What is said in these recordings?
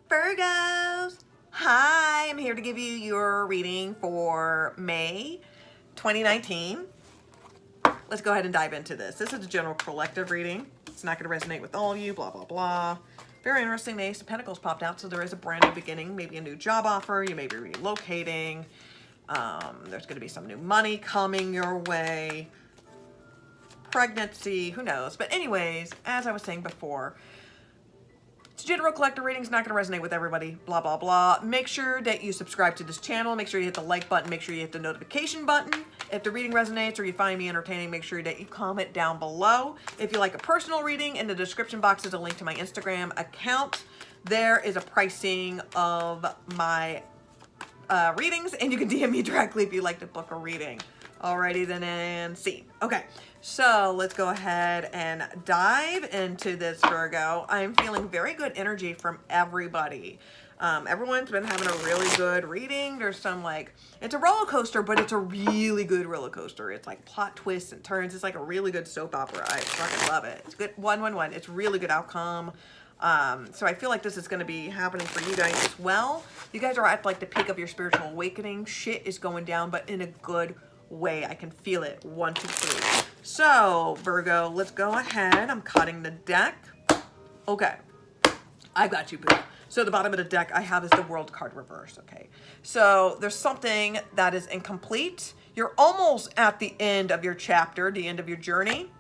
Virgos, hi, I'm here to give you your reading for May 2019. Let's go ahead and dive into this. This is a general collective reading. It's not going to resonate with all of you, blah, blah, blah. Very interesting. The Ace of Pentacles popped out, so there is a brand new beginning, maybe a new job offer. You may be relocating. There's going to be some new money coming your way. Pregnancy, who knows? But anyways, as I was saying before, it's general collector readings, not going to resonate with everybody, blah, blah, blah. Make sure that you subscribe to this channel. Make sure you hit the like button. Make sure you hit the notification button. If the reading resonates or you find me entertaining, make sure that you comment down below. If you like a personal reading, in the description box is a link to my Instagram account. There is a pricing of my readings, and you can DM me directly if you'd like to book a reading. Alrighty then, and see. Okay, so let's go ahead and dive into this, Virgo. I'm feeling very good energy from everybody. Everyone's been having a really good reading. There's some it's a roller coaster, but it's a really good roller coaster. It's like plot twists and turns. It's like a really good soap opera. I fucking love it. It's good. 111. It's really good outcome. So I feel like this is going to be happening for you guys as well. You guys are at the peak of your spiritual awakening. Shit is going down, but in a good way. I can feel it. 1, 2, 3. So Virgo, let's go ahead. I'm cutting the deck. Okay, I got you, boo. So the bottom of the deck I have is the World card reverse. Okay, so there's something that is incomplete. You're almost at the end of your chapter, the end of your journey.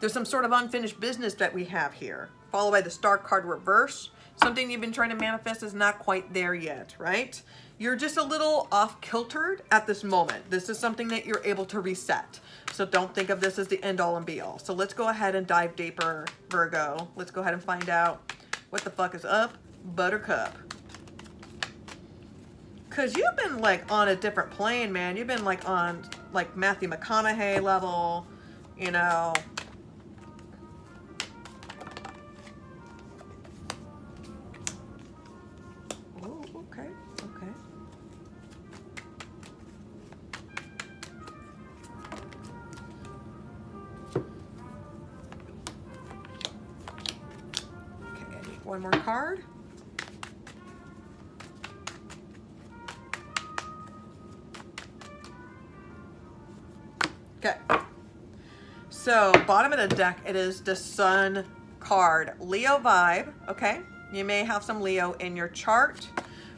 There's some sort of unfinished business that we have here, followed by the Star card reverse. Something you've been trying to manifest is not quite there yet, right? You're just a little off-kiltered at this moment. This is something that you're able to reset. So don't think of this as the end-all and be-all. So let's go ahead and dive deeper, Virgo. Let's go ahead and find out what the fuck is up, Buttercup. Because you've been on a different plane, man. You've been on Matthew McConaughey level, you know. One more card. Okay. So bottom of the deck, it is the Sun card. Leo vibe, okay? You may have some Leo in your chart,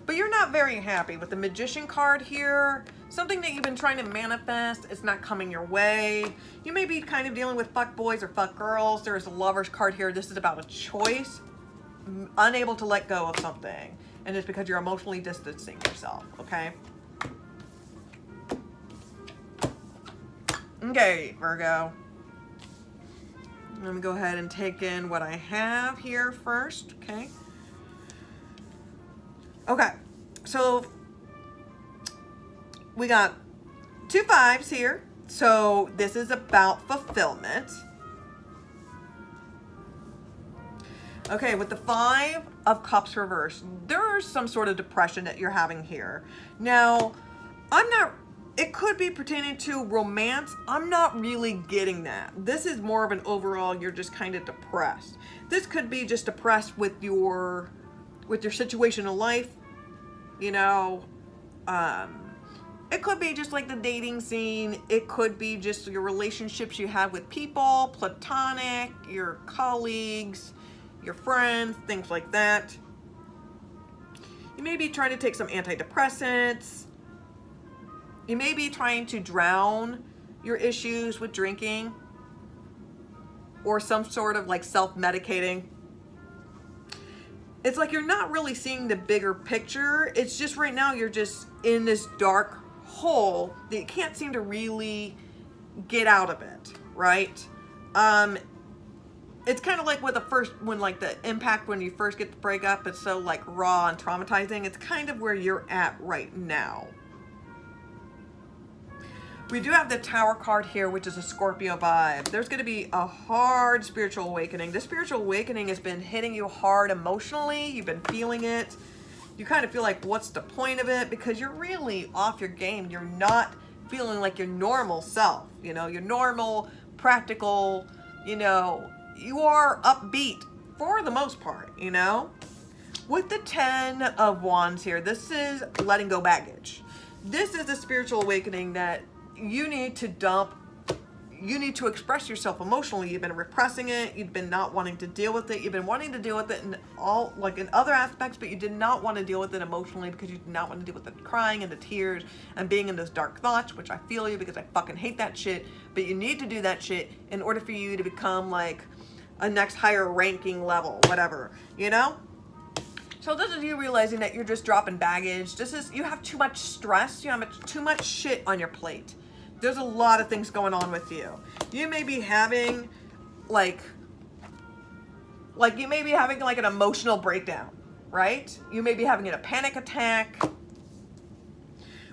but you're not very happy with the Magician card here. Something that you've been trying to manifest is not coming your way. You may be kind of dealing with fuck boys or fuck girls. There's a Lover's card here. This is about a choice. Unable to let go of something, and it's because you're emotionally distancing yourself. Okay, Virgo, let me go ahead and take in what I have here first. Okay, so we got 2 5s here, so this is about fulfillment. Okay, with the 5 of Cups reversed, there's some sort of depression that you're having here. Now, it could be pertaining to romance. I'm not really getting that. This is more of an overall, you're just kind of depressed. This could be just depressed with your situation in life, you know. It could be just the dating scene. It could be just your relationships you have with people, platonic, your colleagues, your friends, things like that. You may be trying to take some antidepressants. You may be trying to drown your issues with drinking or some sort of self-medicating. It's you're not really seeing the bigger picture. It's just right now you're just in this dark hole that you can't seem to really get out of it, right? It's kind of with the impact when you first get the breakup, it's so raw and traumatizing. It's kind of where you're at right now. We do have the Tower card here, which is a Scorpio vibe. There's going to be a hard spiritual awakening. This spiritual awakening has been hitting you hard emotionally. You've been feeling it. You kind of feel what's the point of it? Because you're really off your game. You're not feeling like your normal self, you know, your normal, practical, you know, you are upbeat for the most part, you know. With the 10 of Wands here, this is letting go baggage. This is a spiritual awakening that you need to dump. You need to express yourself emotionally. You've been repressing it. You've been not wanting to deal with it. You've been wanting to deal with it in all, like in other aspects, but you did not want to deal with it emotionally because you did not want to deal with the crying and the tears and being in those dark thoughts, which I feel you because I fucking hate that shit. But you need to do that shit in order for you to become like a next higher ranking level, whatever, you know? So this is you realizing that you're just dropping baggage. This is, you have too much stress. You have too much shit on your plate. There's a lot of things going on with you. You may be having like you may be having like an emotional breakdown, right? You may be having a panic attack.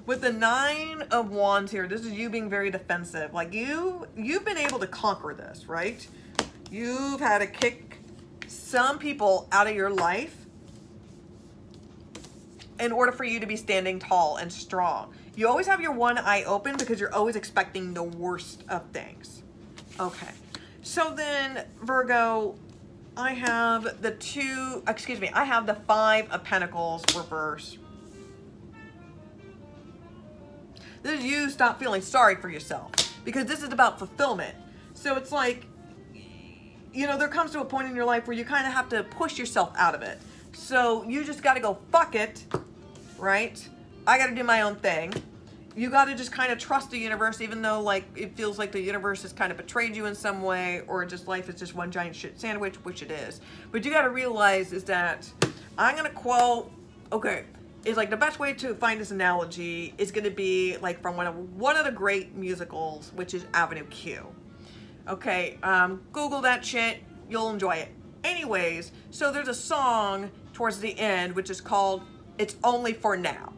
With the 9 of Wands here, this is you being very defensive. Like you've been able to conquer this, right? You've had to kick some people out of your life in order for you to be standing tall and strong. You always have your one eye open because you're always expecting the worst of things. Okay. So then, Virgo, I have I have the 5 of Pentacles reverse. This is you stop feeling sorry for yourself because this is about fulfillment. So it's like, you know, there comes to a point in your life where you kind of have to push yourself out of it. So you just got to go, fuck it, right? I got to do my own thing. You got to just kind of trust the universe, even though like it feels like the universe has kind of betrayed you in some way, or just life is just one giant shit sandwich, which it is. But you got to realize is that I'm going to quote, okay, is like the best way to find this analogy is going to be like from one of the great musicals, which is Avenue Q. Okay, Google that shit. You'll enjoy it. Anyways, so there's a song towards the end, which is called It's Only For Now.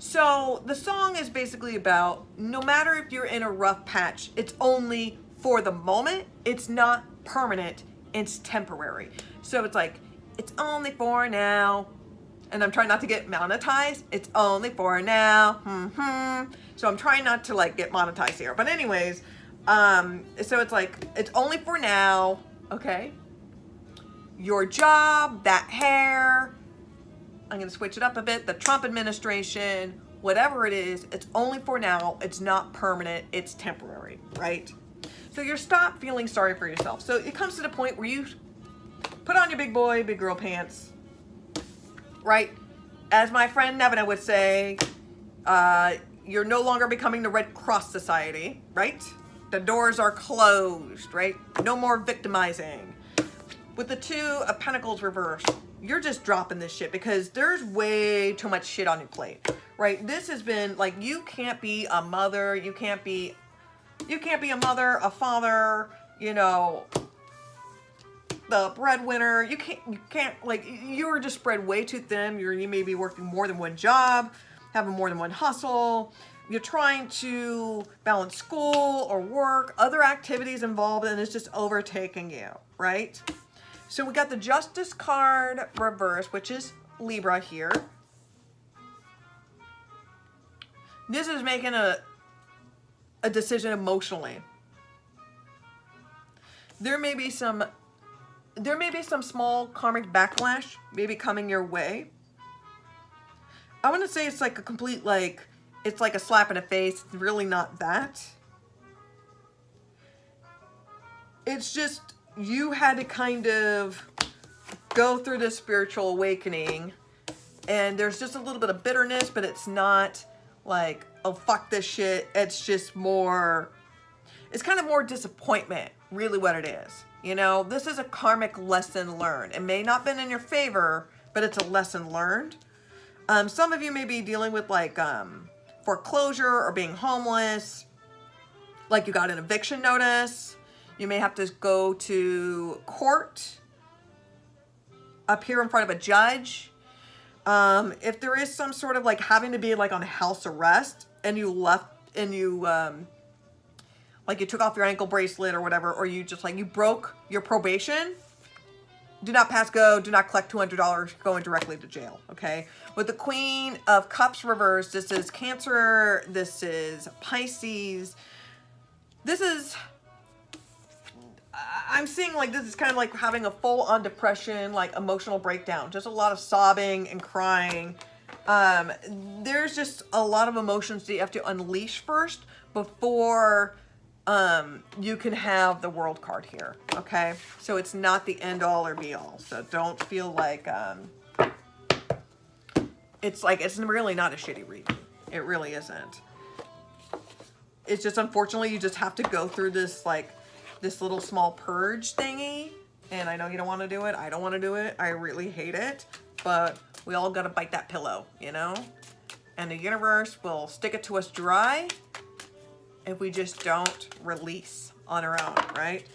So the song is basically about no matter if you're in a rough patch, it's only for the moment. It's not permanent. It's temporary. So it's like, it's only for now. And I'm trying not to get monetized. It's only for now. So I'm trying not to like get monetized here. But anyways, so it's like, it's only for now. Okay. Your job, that hair, I'm going to switch it up a bit. The Trump administration, whatever it is, it's only for now. It's not permanent. It's temporary, right? So you're stop feeling sorry for yourself. So it comes to the point where you put on your big boy, big girl pants, right? As my friend Nevina would say, you're no longer becoming the Red Cross Society, right? The doors are closed, right? No more victimizing. With the 2 of Pentacles reversed, you're just dropping this shit because there's way too much shit on your plate, right? This has been like, you can't be a mother. You can't be a mother, a father, you know, the breadwinner. You can't like, you're just spread way too thin. You may be working more than one job, having more than one hustle. You're trying to balance school or work, other activities involved, and it's just overtaking you, right? So we got the Justice card reverse, which is Libra here. This is making a decision emotionally. There may be some small karmic backlash maybe coming your way. I want to say it's like a complete like, it's like a slap in the face. It's really not that. It's just, you had to kind of go through this spiritual awakening and there's just a little bit of bitterness, but it's not like, oh, fuck this shit. It's just more, it's kind of more disappointment, really what it is. You know, this is a karmic lesson learned. It may not have been in your favor, but it's a lesson learned. Some of you may be dealing with like foreclosure or being homeless, like you got an eviction notice. You may have to go to court, appear in front of a judge. If there is some sort of like having to be like on house arrest and you left and you, like you took off your ankle bracelet or whatever, or you just like, you broke your probation, do not pass go, do not collect $200, going directly to jail, okay? With the Queen of Cups reversed, this is Cancer, this is Pisces. This is, I'm seeing like this is kind of like having a full-on depression, like emotional breakdown. Just a lot of sobbing and crying. There's just a lot of emotions that you have to unleash first before you can have the World card here, okay? So it's not the end all or be all. So don't feel like it's really not a shitty reading. It really isn't. It's just unfortunately you just have to go through this like this little small purge thingy, and I know you don't want to do it. I don't want to do it. I really hate it, but we all got to bite that pillow, you know? And the universe will stick it to us dry if we just don't release on our own, right?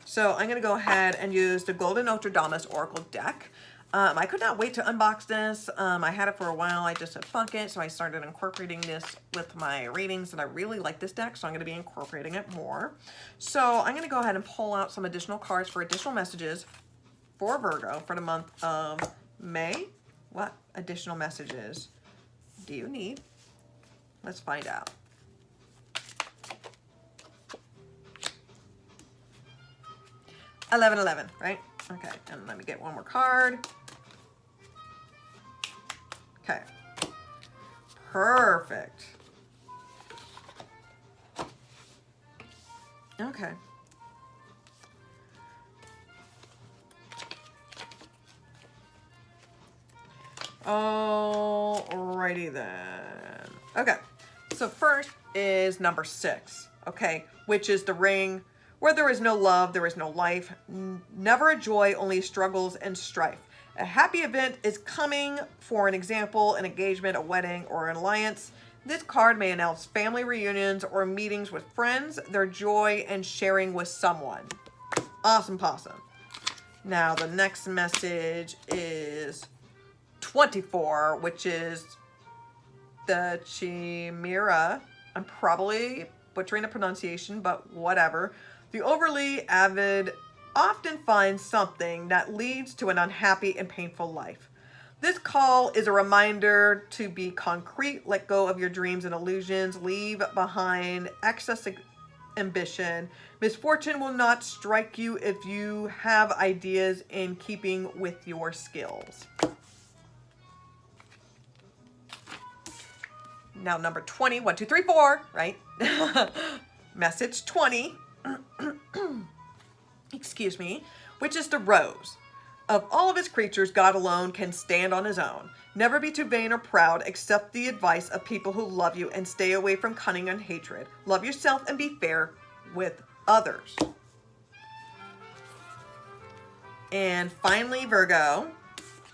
So I'm going to go ahead and use the Golden Notre Dame's Oracle deck. I could not wait to unbox this. I had it for a while. I just said, fuck it. So I started incorporating this with my readings, and I really like this deck, so I'm going to be incorporating it more. So I'm going to go ahead and pull out some additional cards for additional messages for Virgo for the month of May. What additional messages do you need? Let's find out. $11, right? Okay, and let me get one more card. Okay. Perfect. Okay. Alrighty then. Okay. So first is number 6. Okay, which is the ring. Where there is no love, there is no life. Never a joy, only struggles and strife. A happy event is coming, for an example, an engagement, a wedding, or an alliance. This card may announce family reunions or meetings with friends, their joy, and sharing with someone. Awesome possum. Now, the next message is 24, which is the Chimera. I'm probably butchering the pronunciation, but whatever. The overly avid often finds something that leads to an unhappy and painful life. This call is a reminder to be concrete, let go of your dreams and illusions, leave behind excess ambition. Misfortune will not strike you if you have ideas in keeping with your skills. Now number 20, 1, 2, 3, 4, right? Message 20. Excuse me, which is the rose. Of all of his creatures, God alone can stand on his own. Never be too vain or proud. Accept the advice of people who love you and stay away from cunning and hatred. Love yourself and be fair with others. And finally, Virgo,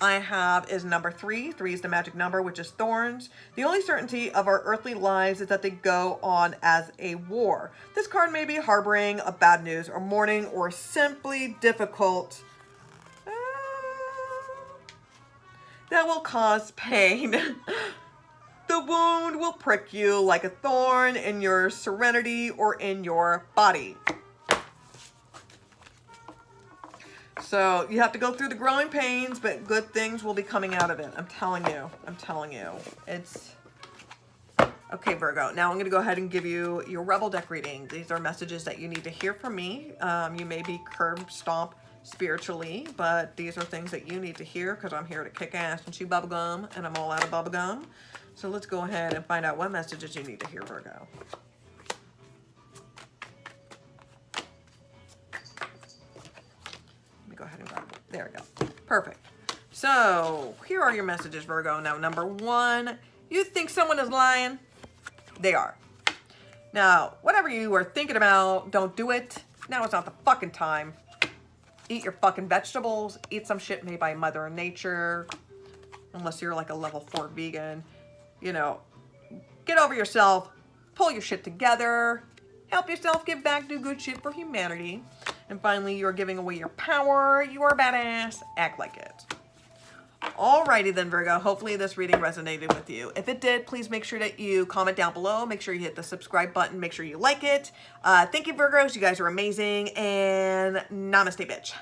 I have is number 3. 3 is the magic number, which is thorns. The only certainty of our earthly lives is that they go on as a war. This card may be harboring a bad news or mourning or simply difficult that will cause pain. The wound will prick you like a thorn in your serenity or in your body. So you have to go through the growing pains, but good things will be coming out of it. I'm telling you. I'm telling you. It's... Okay, Virgo. Now I'm going to go ahead and give you your Rebel deck reading. These are messages that you need to hear from me. You may be curb stomp spiritually, but these are things that you need to hear because I'm here to kick ass and chew bubblegum, and I'm all out of bubblegum. So let's go ahead and find out what messages you need to hear, Virgo. Go ahead and grab it. There we go. Perfect. So here are your messages, Virgo. Now, number 1, you think someone is lying? They are. Now, whatever you are thinking about, don't do it. Now it's not the fucking time. Eat your fucking vegetables. Eat some shit made by Mother Nature. Unless you're like a level 4 vegan. You know, get over yourself. Pull your shit together. Help yourself, give back, do good shit for humanity. And finally, you're giving away your power. You are a badass. Act like it. Alrighty then, Virgo. Hopefully this reading resonated with you. If it did, please make sure that you comment down below. Make sure you hit the subscribe button. Make sure you like it. Thank you, Virgos. You guys are amazing. And namaste, bitch.